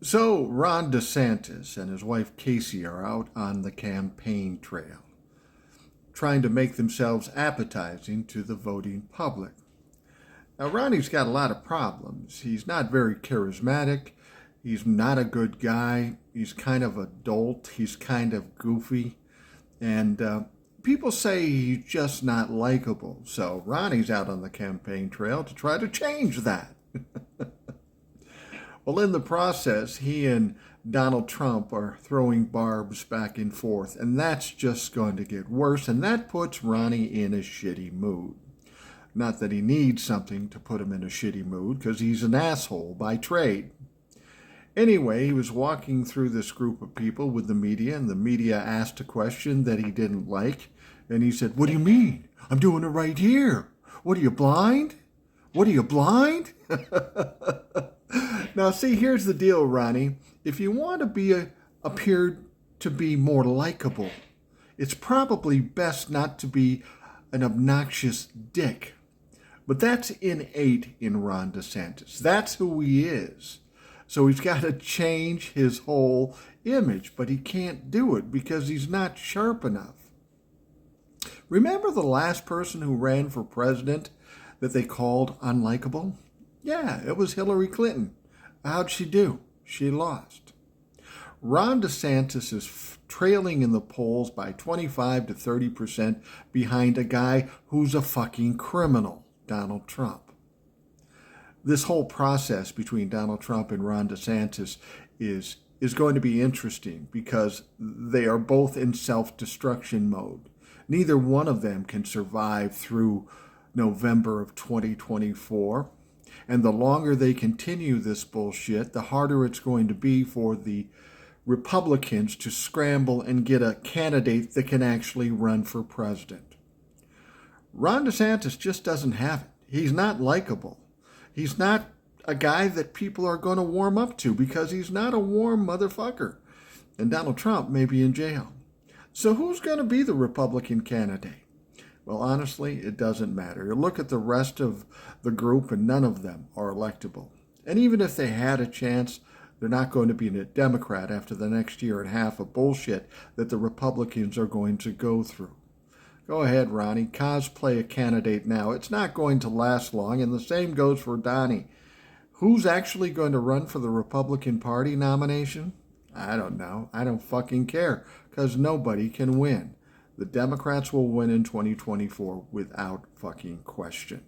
So, Ron DeSantis and his wife Casey are out on the campaign trail, trying to make themselves appetizing to the voting public. Now, Ronnie's got a lot of problems. He's not very charismatic. He's not a good guy. He's kind of a dolt. He's kind of goofy. And people say he's just not likable. So, Ronnie's out on the campaign trail to try to change that. Well, in the process, he and Donald Trump are throwing barbs back and forth, and that's just going to get worse, and that puts Ronnie in a shitty mood. Not that he needs something to put him in a shitty mood, because he's an asshole by trade. Anyway, he was walking through this group of people with the media, and the media asked a question that he didn't like, and he said, "What do you mean? I'm doing it right here. What are you, blind? What are you, blind?" Now, see, here's the deal, Ronnie. If you want to appear to be more likable, it's probably best not to be an obnoxious dick. But that's innate in Ron DeSantis. That's who he is. So he's got to change his whole image, but he can't do it because he's not sharp enough. Remember the last person who ran for president that they called unlikable? Yeah, it was Hillary Clinton. How'd she do? She lost. Ron DeSantis is trailing in the polls by 25 to 30% behind a guy who's a fucking criminal, Donald Trump. This whole process between Donald Trump and Ron DeSantis is going to be interesting because they are both in self-destruction mode. Neither one of them can survive through November of 2024. And the longer they continue this bullshit, the harder it's going to be for the Republicans to scramble and get a candidate that can actually run for president. Ron DeSantis just doesn't have it. He's not likable. He's not a guy that people are going to warm up to because he's not a warm motherfucker. And Donald Trump may be in jail. So who's going to be the Republican candidate? Well, honestly, it doesn't matter. You look at the rest of the group and none of them are electable. And even if they had a chance, they're not going to be a Democrat after the next year and a half of bullshit that the Republicans are going to go through. Go ahead, Ronnie. Cosplay a candidate now. It's not going to last long, and the same goes for Donnie. Who's actually going to run for the Republican Party nomination? I don't know. I don't fucking care, because nobody can win. The Democrats will win in 2024 without fucking question.